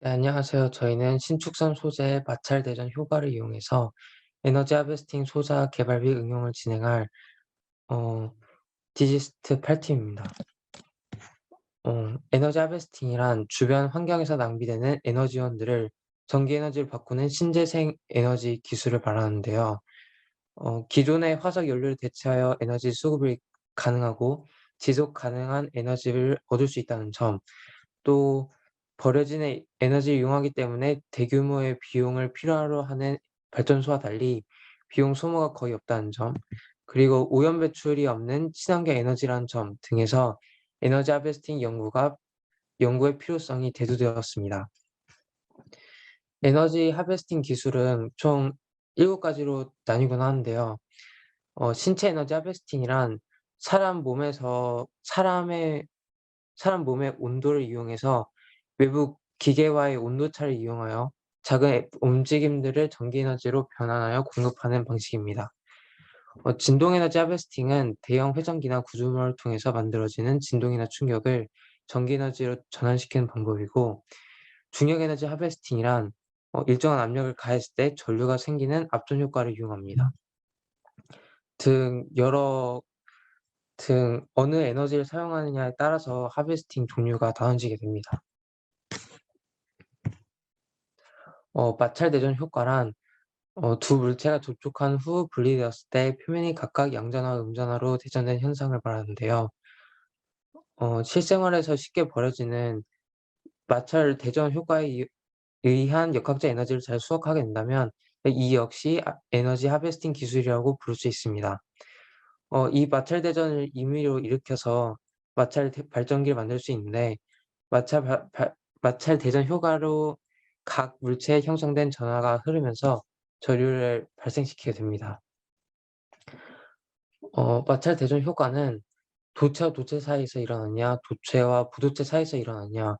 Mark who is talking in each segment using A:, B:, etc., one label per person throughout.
A: 네, 안녕하세요. 저희는 신축성 소재의 마찰 대전 효과를 이용해서 에너지 하베스팅 소자 개발 및 응용을 진행할 어, 디지스트 8팀입니다. 에너지 하베스팅이란 주변 환경에서 낭비되는 에너지원들을 전기 에너지로 바꾸는 신재생 에너지 기술을 말하는데요. 기존의 화석 연료를 대체하여 에너지 수급이 가능하고 지속 가능한 에너지를 얻을 수 있다는 점, 또 버려지는 에너지를 이용하기 때문에 대규모의 비용을 필요로 하는 발전소와 달리 비용 소모가 거의 없다는 점, 그리고 오염 배출이 없는 친환경 에너지라는 점 등에서 에너지 하베스팅 연구의 필요성이 대두되었습니다. 에너지 하베스팅 기술은 총 7가지로 나뉘곤 하는데요. 신체 에너지 하베스팅이란 사람 몸에서 사람 몸의 온도를 이용해서 외부 기계와의 온도차를 이용하여 작은 움직임들을 전기 에너지로 변환하여 공급하는 방식입니다. 진동 에너지 하베스팅은 대형 회전기나 구조물을 통해서 만들어지는 진동이나 충격을 전기 에너지로 전환시키는 방법이고, 중력 에너지 하베스팅이란 일정한 압력을 가했을 때 전류가 생기는 압전 효과를 이용합니다. 등 여러 어느 에너지를 사용하느냐에 따라서 하베스팅 종류가 나눠지게 됩니다. 마찰 대전 효과란 두 물체가 접촉한 후 분리되었을 때 표면이 각각 양전화, 음전화로 대전된 현상을 말하는데요. 실생활에서 쉽게 벌어지는 마찰 대전 효과에 의한 역학적 에너지를 잘 수확하게 된다면 이 역시 에너지 하베스팅 기술이라고 부를 수 있습니다. 이 마찰 대전을 임의로 일으켜서 발전기를 만들 수 있는데, 마찰 발 발 마찰 대전 효과로 각 물체에 형성된 전하가 흐르면서 전류를 발생시키게 됩니다. 마찰 대전 효과는 도체와 도체 사이에서 일어나느냐, 도체와 부도체 사이에서 일어나느냐,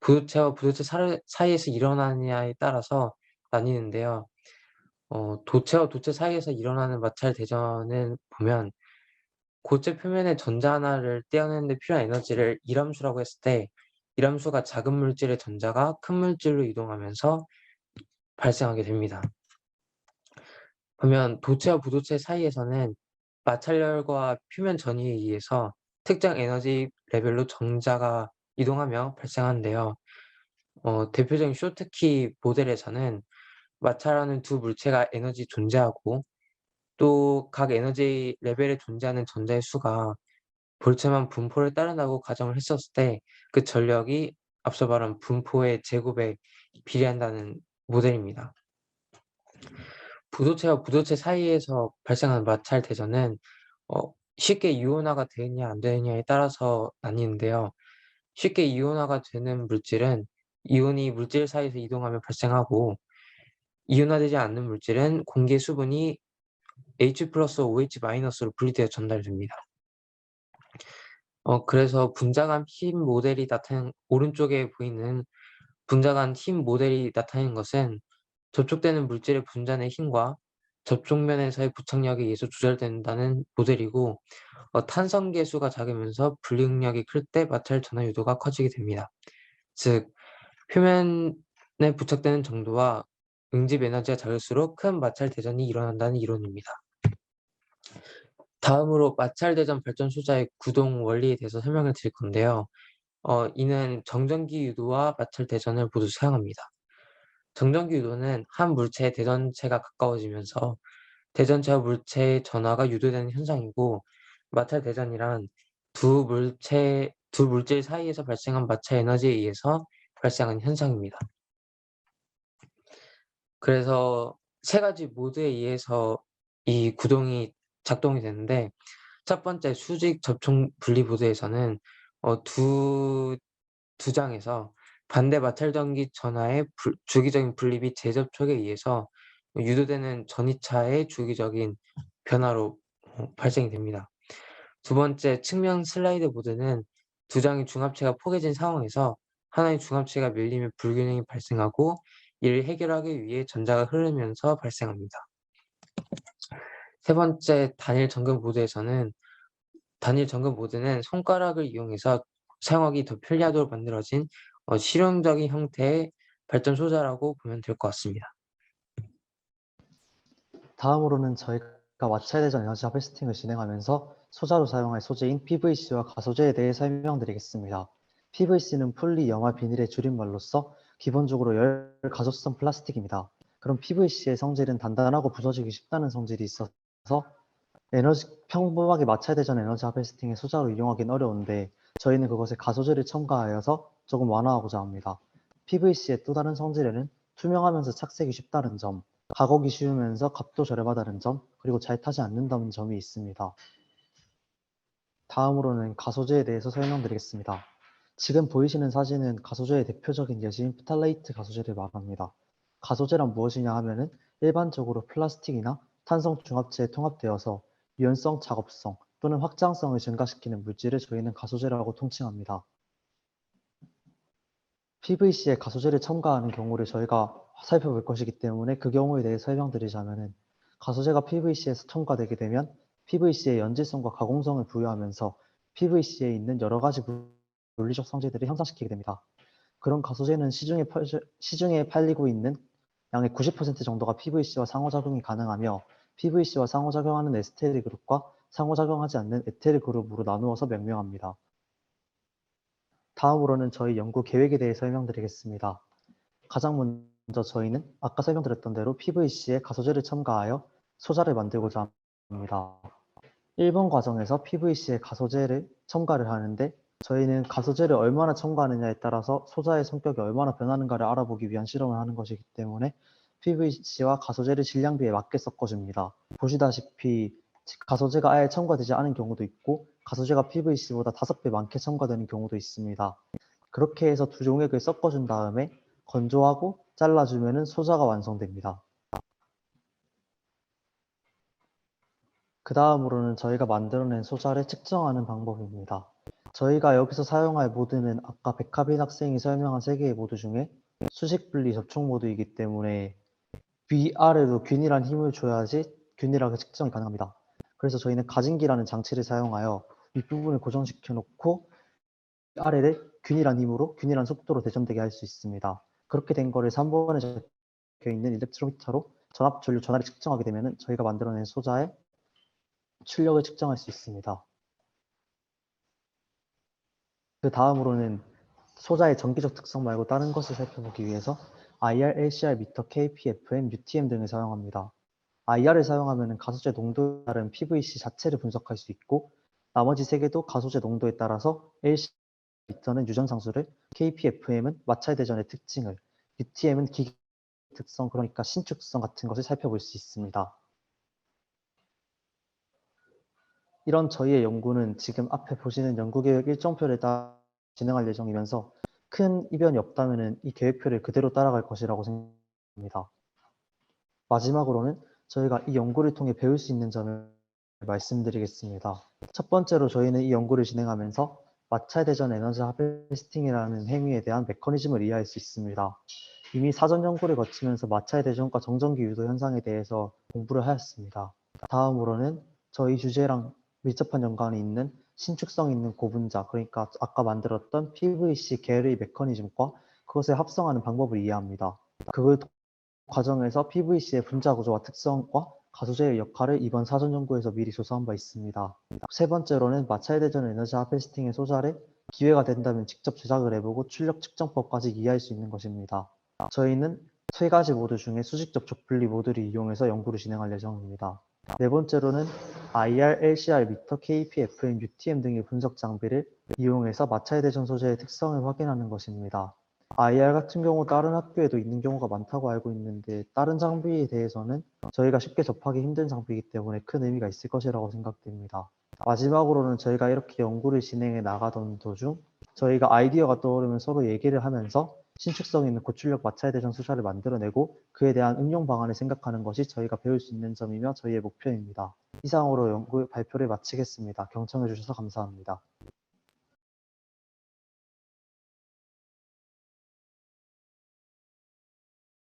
A: 부도체와 부도체 사이에서 일어나느냐에 따라서 나뉘는데요. 도체와 도체 사이에서 일어나는 마찰 대전은 보면 고체 표면의 전자 하나를 떼어내는 데 필요한 에너지를 일함수라고 했을 때, 일함수가 작은 물질의 전자가 큰 물질로 이동하면서 발생하게 됩니다. 그러면 도체와 부도체 사이에서는 마찰열과 표면 전위에 의해서 특정 에너지 레벨로 전자가 이동하며 발생하는데요. 대표적인 쇼트키 모델에서는 마찰하는 두 물체가 에너지 존재하고, 또 각 에너지 레벨에 존재하는 전자의 수가 볼트만 분포를 따른다고 가정을 했었을 때 그 전력이 앞서 말한 분포의 제곱에 비례한다는 모델입니다. 부도체와 부도체 사이에서 발생하는 마찰 대전은 쉽게 이온화가 되느냐 안 되느냐에 따라서 나뉘는데요. 쉽게 이온화가 되는 물질은 이온이 물질 사이에서 이동하며 발생하고, 이온화되지 않는 물질은 공기의 수분이 H+OH- 로 분리되어 전달됩니다. 그래서 분자간 힘 모델이 나타낸 오른쪽에 보이는 분자간 힘 모델이 나타내는 것은 접촉되는 물질의 분자 내 힘과 접촉면에서의 부착력에 의해서 조절된다는 모델이고, 탄성 계수가 작으면서 불리응력이 클 때 마찰 전하 유도가 커지게 됩니다. 즉, 표면에 부착되는 정도와 응집 에너지가 작을수록 큰 마찰 대전이 일어난다는 이론입니다. 다음으로 마찰 대전 발전 소자의 구동 원리에 대해서 설명을 드릴 건데요. 이는 정전기 유도와 마찰 대전을 모두 사용합니다. 정전기 유도는 한 물체의 대전체가 가까워지면서 대전체와 물체의 전하가 유도되는 현상이고, 마찰 대전이란 두 물질 사이에서 발생한 마찰 에너지에 의해서 발생한 현상입니다. 그래서 세 가지 모드에 의해서 이 구동이 작동이 되는데, 첫 번째 수직 접촉 분리 보드에서는 두 장에서 반대 마찰 전기 전하의 주기적인 분리 및 재접촉에 의해서 유도되는 전이차의 주기적인 변화로 발생이 됩니다. 두 번째 측면 슬라이드 보드는 두 장의 중합체가 포개진 상황에서 하나의 중합체가 밀리면 불균형이 발생하고, 이를 해결하기 위해 전자가 흐르면서 발생합니다. 세 번째 단일 점검 보드는 손가락을 이용해서 사용하기 더 편리하도록 만들어진 실용적인 형태의 발전 소자라고 보면 될 것 같습니다.
B: 다음으로는 저희가 마찰대전 에너지 하베스팅을 진행하면서 소자로 사용할 소재인 PVC와 가소제에 대해 설명드리겠습니다. PVC는 폴리 염화 비닐의 줄임말로서 기본적으로 열 가소성 플라스틱입니다. 그럼 PVC의 성질은 단단하고 부서지기 쉽다는 성질이 있어서 평범하게 마찰대전 에너지 하베스팅의 소자로 이용하기는 어려운데 저희는 그것에 가소제를 첨가하여서 조금 완화하고자 합니다. PVC의 또 다른 성질에는 투명하면서 착색이 쉽다는 점, 가공이 쉬우면서 값도 저렴하다는 점, 그리고 잘 타지 않는다는 점이 있습니다. 다음으로는 가소제에 대해서 설명드리겠습니다. 지금 보이시는 사진은 가소제의 대표적인 예시인 프탈레이트 가소제를 말합니다. 가소제란 무엇이냐 하면은 일반적으로 플라스틱이나 탄성 중합체에 통합되어서 유연성, 작업성 또는 확장성을 증가시키는 물질을 저희는 가소제라고 통칭합니다. PVC에 가소제를 첨가하는 경우를 저희가 살펴볼 것이기 때문에 그 경우에 대해 설명드리자면은 가소제가 PVC에서 첨가되게 되면 PVC의 연질성과 가공성을 부여하면서 PVC에 있는 여러 가지 물리적 성질들을 향상시키게 됩니다. 그런 가소제는 시중에 팔리고 있는 양의 90% 정도가 PVC와 상호작용이 가능하며 PVC와 상호작용하는 에스테르 그룹과 상호작용하지 않는 에테르 그룹으로 나누어서 명명합니다. 다음으로는 저희 연구 계획에 대해 설명드리겠습니다. 가장 먼저 저희는 아까 설명드렸던 대로 PVC에 가소제를 첨가하여 소자를 만들고자 합니다. 1번 과정에서 PVC에 가소제를 첨가를 하는데 저희는 가소제를 얼마나 첨가하느냐에 따라서 소자의 성격이 얼마나 변하는가를 알아보기 위한 실험을 하는 것이기 때문에 PVC와 가소제를 질량비에 맞게 섞어줍니다. 보시다시피 가소제가 아예 첨가되지 않은 경우도 있고 가소제가 PVC보다 5배 많게 첨가되는 경우도 있습니다. 그렇게 해서 두 종액을 섞어준 다음에 건조하고 잘라주면 소자가 완성됩니다. 그 다음으로는 저희가 만들어낸 소자를 측정하는 방법입니다. 저희가 여기서 사용할 모드는 아까 백하빈 학생이 설명한 3개의 모드 중에 수직 분리 접촉 모드이기 때문에 위아래로 균일한 힘을 줘야지 균일하게 측정이 가능합니다. 그래서 저희는 가진기라는 장치를 사용하여 윗부분을 고정시켜 놓고 아래를 균일한 힘으로 균일한 속도로 대전되게 할 수 있습니다. 그렇게 된 거를 3번에 적혀 있는 일렉트로미터로 전압 전류 전하를 측정하게 되면 저희가 만들어낸 소자의 출력을 측정할 수 있습니다. 그 다음으로는 소자의 전기적 특성 말고 다른 것을 살펴보기 위해서 IR, LCR, 미터, KPFM, UTM 등을 사용합니다. IR을 사용하면 가소제 농도에 따른 PVC 자체를 분석할 수 있고 나머지 3개도 가소제 농도에 따라서 LCR, 미터는 유전상수를, KPFM은 마찰대전의 특징을, UTM은 기계 특성 그러니까 신축성 같은 것을 살펴볼 수 있습니다. 이런 저희의 연구는 지금 앞에 보시는 연구계획 일정표를 따라 진행할 예정이면서 큰 이변이 없다면 이 계획표를 그대로 따라갈 것이라고 생각합니다. 마지막으로는 저희가 이 연구를 통해 배울 수 있는 점을 말씀드리겠습니다. 첫 번째로 저희는 이 연구를 진행하면서 마찰대전 에너지 하베스팅이라는 행위에 대한 메커니즘을 이해할 수 있습니다. 이미 사전 연구를 거치면서 마찰대전과 정전기 유도 현상에 대해서 공부를 하였습니다. 다음으로는 저희 주제랑 밀접한 연관이 있는 신축성 있는 고분자, 그러니까 아까 만들었던 PVC 계열의 메커니즘과 그것을 합성하는 방법을 이해합니다. 그 과정에서 PVC의 분자 구조와 특성과 가소제의 역할을 이번 사전 연구에서 미리 조사한 바 있습니다. 세 번째로는 마찰대전 에너지 하베스팅의 소자를 기회가 된다면 직접 제작을 해보고 출력 측정법까지 이해할 수 있는 것입니다. 저희는 3가지 모드 중에 수직 접촉 분리 모드를 이용해서 연구를 진행할 예정입니다. 네 번째로는 IR, LCR, 미터, KPFM, UTM 등의 분석 장비를 이용해서 마찰대전 소재의 특성을 확인하는 것입니다. IR 같은 경우 다른 학교에도 있는 경우가 많다고 알고 있는데 다른 장비에 대해서는 저희가 쉽게 접하기 힘든 장비이기 때문에 큰 의미가 있을 것이라고 생각됩니다. 마지막으로는 저희가 이렇게 연구를 진행해 나가던 도중 저희가 아이디어가 떠오르면 서로 얘기를 하면서 신축성 있는 고출력 마찰대전 수자를 만들어내고 그에 대한 응용 방안을 생각하는 것이 저희가 배울 수 있는 점이며 저희의 목표입니다. 이상으로 연구 발표를 마치겠습니다. 경청해 주셔서 감사합니다.